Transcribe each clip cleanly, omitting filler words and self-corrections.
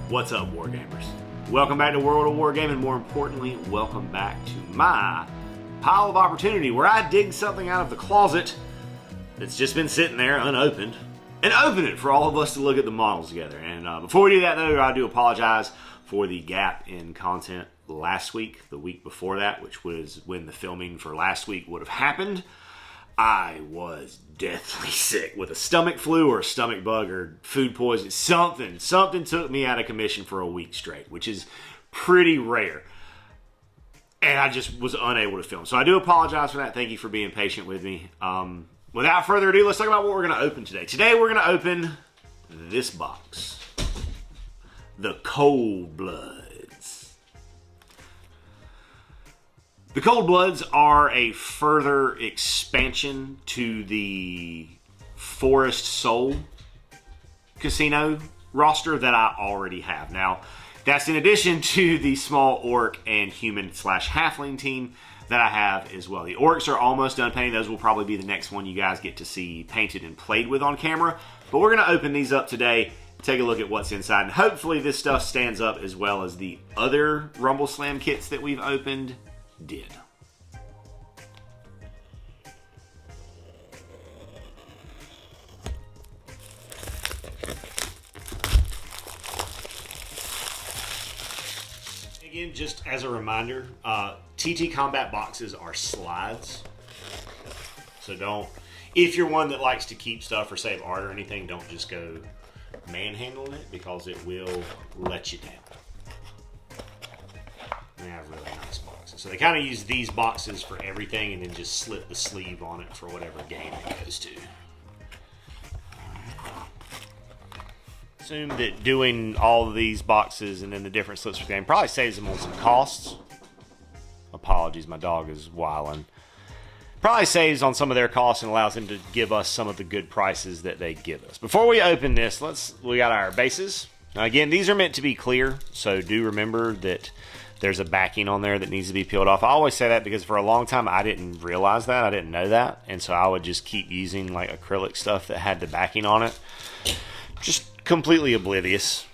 What's up, Wargamers? Welcome back to World of Wargaming, and more importantly, welcome back to my pile of opportunity where I dig something out of the closet that's just been sitting there unopened and open it for all of us to look at the models together. And before we do that, though, I do apologize for the gap in content last week, the week before that, which was when the filming for last week would have happened. I was deathly sick with a stomach flu or a stomach bug or food poisoning. Something took me out of commission for a week straight, which is pretty rare. And I just was unable to film. So I do apologize for that. Thank you for being patient with me. Without further ado, let's talk about what we're going to open today. Today we're going to open this box. The Cold Bloods. The Cold Bloods are a further expansion to the Forest Soul casino roster that I already have. Now, that's in addition to the small orc and human/halfling team that I have as well. The orcs are almost done painting. Those will probably be the next one you guys get to see painted and played with on camera. But we're going to open these up today, take a look at what's inside, and hopefully this stuff stands up as well as the other Rumble Slam kits that we've opened did. Again, just as a reminder, TT Combat boxes are slides. So don't, if you're one that likes to keep stuff or save art or anything, don't just go manhandling it because it will let you down. They have really nice boxes. So they kind of use these boxes for everything and then just slip the sleeve on it for whatever game it goes to. Assume that doing all of these boxes and then the different slips for the game probably saves them on some costs. Apologies, my dog is wilding. Probably saves on some of their costs and allows them to give us some of the good prices that they give us. Before we open this, we got our bases. Now again, these are meant to be clear, so do remember that there's a backing on there that needs to be peeled off. I always say that because for a long time I didn't realize that. I didn't know that. And so I would just keep using like acrylic stuff that had the backing on it. Just completely oblivious.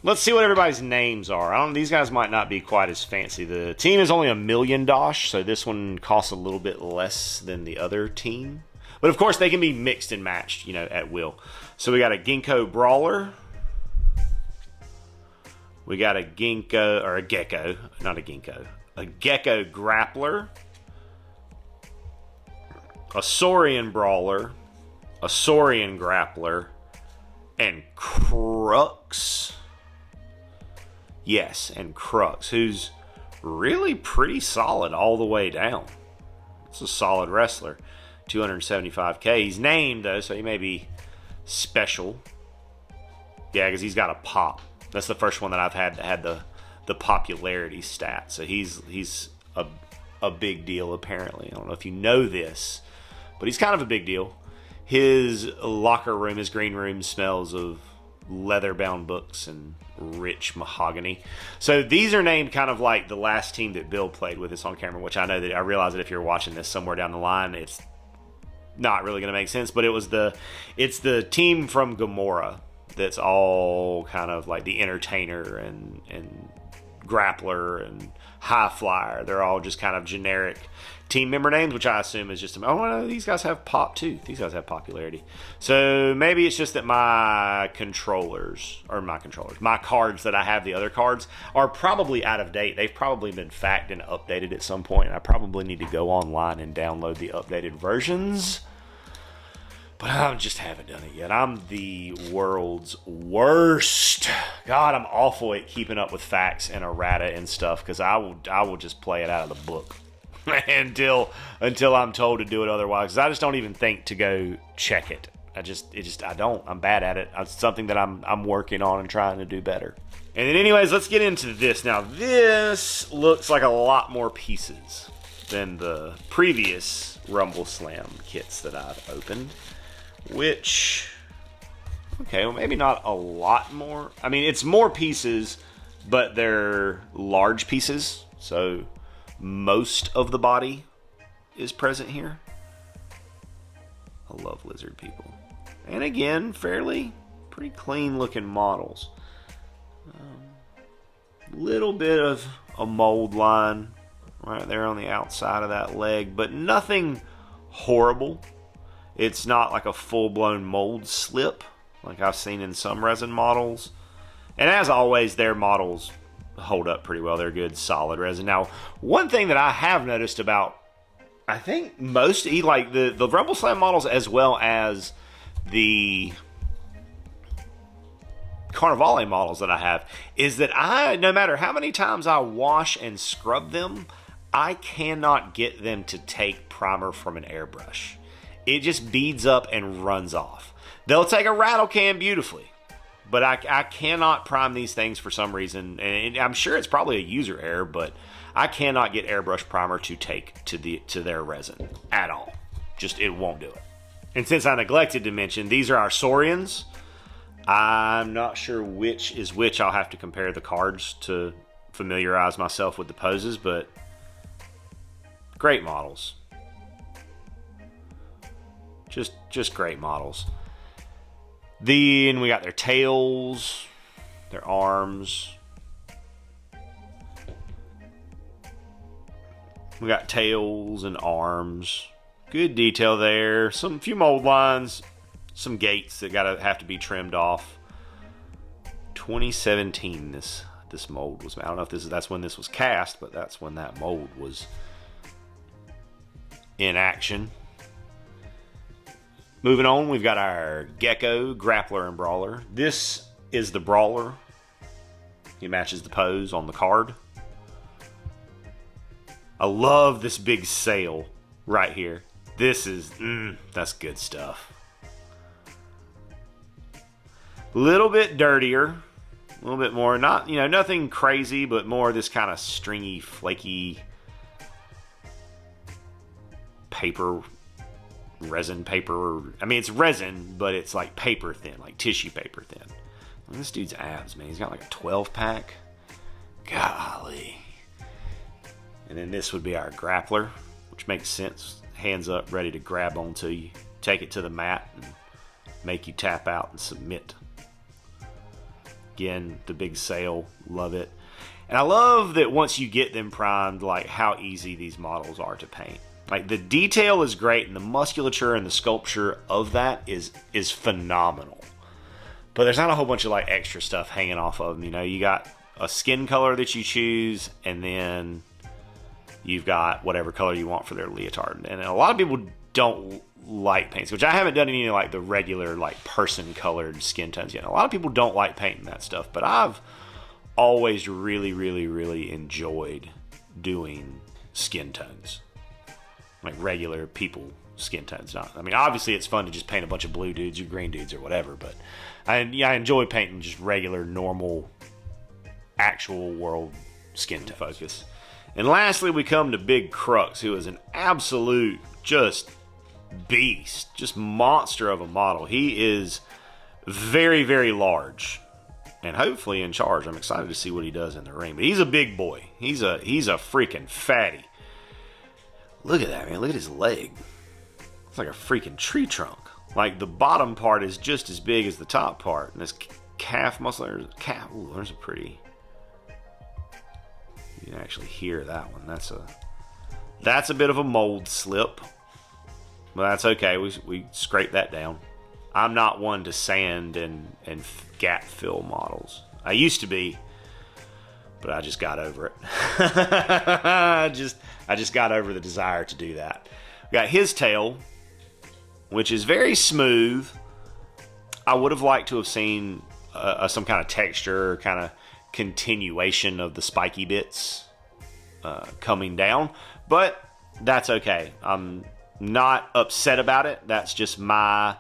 Let's see what everybody's names are. These guys might not be quite as fancy. The team is only $1 million, so this one costs a little bit less than the other team. But of course they can be mixed and matched, you know, at will. So we got a Ginkgo Brawler. We got a Ginkgo, or a Gecko, not a Ginkgo. A Gecko Grappler. A Saurian Brawler. A Saurian Grappler. And Crux. Yes, and Crux, who's really pretty solid all the way down. It's a solid wrestler. 275k. He's named, though, so he may be special. Yeah, because he's got a pop. That's the first one that I've had that had the popularity stat. So he's a big deal, apparently. I don't know if you know this, but he's kind of a big deal. His locker room, his green room, smells of leather-bound books and rich mahogany. So these are named kind of like the last team that Bill played with us on camera, which I know that I realize that if you're watching this somewhere down the line, it's not really going to make sense. But it's the team from Gamora that's all kind of like the entertainer and grappler and high flyer. They're all just kind of generic team member names, which I assume is just, oh no, these guys have pop too. These guys have popularity. So maybe it's just that my cards that I have, the other cards, are probably out of date. They've probably been fact and updated at some point, and I probably need to go online and download the updated versions. But I just haven't done it yet. I'm the world's worst. God, I'm awful at keeping up with facts and errata and stuff because I will just play it out of the book until I'm told to do it otherwise. Because I just don't even think to go check it. I don't. I'm bad at it. It's something that I'm working on and trying to do better. And then anyways, let's get into this. Now this looks like a lot more pieces than the previous Rumble Slam kits that I've opened. Which, okay, well maybe not a lot more. I mean, it's more pieces, but they're large pieces. So most of the body is present here. I love lizard people. And again, pretty clean looking models. Little bit of a mold line right there on the outside of that leg, but nothing horrible. It's not like a full-blown mold slip like I've seen in some resin models. And as always, their models hold up pretty well. They're good, solid resin. Now, one thing that I have noticed about, I think most, like the Rebel Slam models as well as the Carnivale models that I have, is that no matter how many times I wash and scrub them, I cannot get them to take primer from an airbrush. It just beads up and runs off. They'll take a rattle can beautifully, but I cannot prime these things for some reason, and I'm sure it's probably a user error, but I cannot get airbrush primer to take to their resin at all. Just, it won't do it. And since I neglected to mention, these are our Saurians. I'm not sure which is which. I'll have to compare the cards to familiarize myself with the poses, but great models. Just great models. Then we got their tails, their arms. We got tails and arms. Good detail there. Few mold lines. Some gates that have to be trimmed off. 2017 this mold was. I don't know if that's when this was cast, but that's when that mold was in action. Moving on, we've got our Gecko, Grappler, and Brawler. This is the Brawler. He matches the pose on the card. I love this big sail right here. This is, that's good stuff. A little bit dirtier, a little bit more, not, nothing crazy, but more this kind of stringy, flaky paper, resin paper. I mean, it's resin, but it's like paper thin, like tissue paper thin. And this dude's abs, man. He's got like a 12-pack. Golly. And then this would be our Grappler, which makes sense. Hands up, ready to grab onto you, take it to the mat, and make you tap out and submit. Again, the big sail, love it. And I love that once you get them primed, like how easy these models are to paint. Like the detail is great, and the musculature and the sculpture of that is phenomenal. But there's not a whole bunch of like extra stuff hanging off of them. You got a skin color that you choose, and then you've got whatever color you want for their leotard. And a lot of people don't like paints, which I haven't done any like the regular like person colored skin tones yet. A lot of people don't like painting that stuff, but I've always really, really, really enjoyed doing skin tones, like regular people skin tones. I mean, obviously it's fun to just paint a bunch of blue dudes or green dudes or whatever, but I enjoy painting just regular, normal, actual world skin tone focus. And lastly, we come to Big Crux, who is an absolute just beast, just monster of a model. He is very, very large and hopefully in charge. I'm excited to see what he does in the ring, but he's a big boy. He's a freaking fatty. Look at that, man. Look at his leg. It's like a freaking tree trunk. Like the bottom part is just as big as the top part. And this calf muscle, ooh, there's a pretty, you can actually hear that one. That's a bit of a mold slip. But that's okay. We scrape that down. I'm not one to sand and gap fill models. I used to be, but I just got over it. I just got over the desire to do that. We got his tail, which is very smooth. I would have liked to have seen some kind of texture, kind of continuation of the spiky bits coming down, but that's okay. I'm not upset about it. That's just my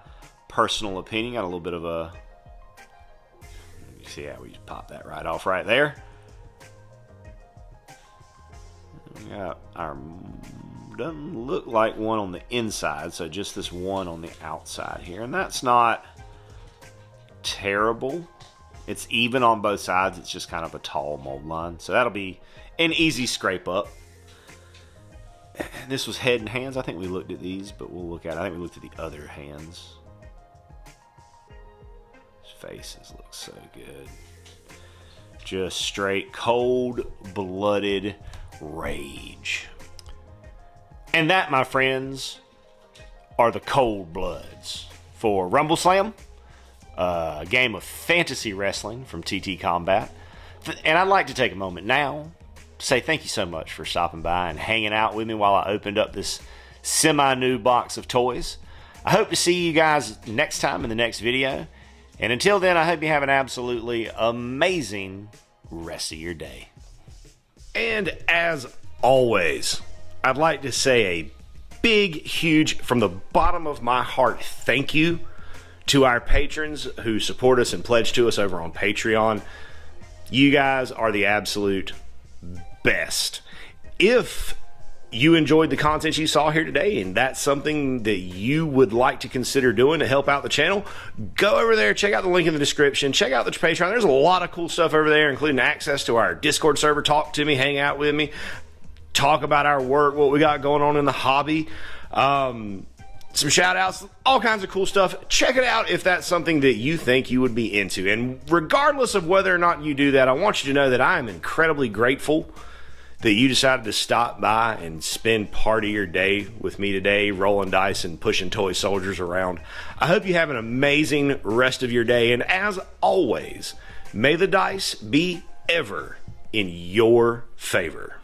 personal opinion. Got a little bit of a, you see how we just pop that right off right there. We got our, doesn't look like one on the inside, so just this one on the outside here, and that's not terrible. It's even on both sides. It's just kind of a tall mold line, so that'll be an easy scrape up. This was head and hands. I think we looked at these, but we'll look at it. I think we looked at the other hands. His faces look so good. Just straight cold-blooded rage. And that, my friends, are the Cold Bloods for Rumble Slam, a game of fantasy wrestling from TT Combat. And I'd like to take a moment now to say thank you so much for stopping by and hanging out with me while I opened up this semi-new box of toys. I hope to see you guys next time in the next video. And until then, I hope you have an absolutely amazing rest of your day. And as always, I'd like to say a big, huge, from the bottom of my heart, thank you to our patrons who support us and pledge to us over on Patreon. You guys are the absolute best. If you enjoyed the content you saw here today and that's something that you would like to consider doing to help out the channel, go over there, check out the link in the description, check out the Patreon. There's a lot of cool stuff over there, including access to our Discord server, talk to me, hang out with me, talk about our work, what we got going on in the hobby, some shout outs, all kinds of cool stuff. Check it out if that's something that you think you would be into. And regardless of whether or not you do that, I want you to know that I am incredibly grateful that you decided to stop by and spend part of your day with me today, rolling dice and pushing toy soldiers around. I hope you have an amazing rest of your day. And as always, may the dice be ever in your favor.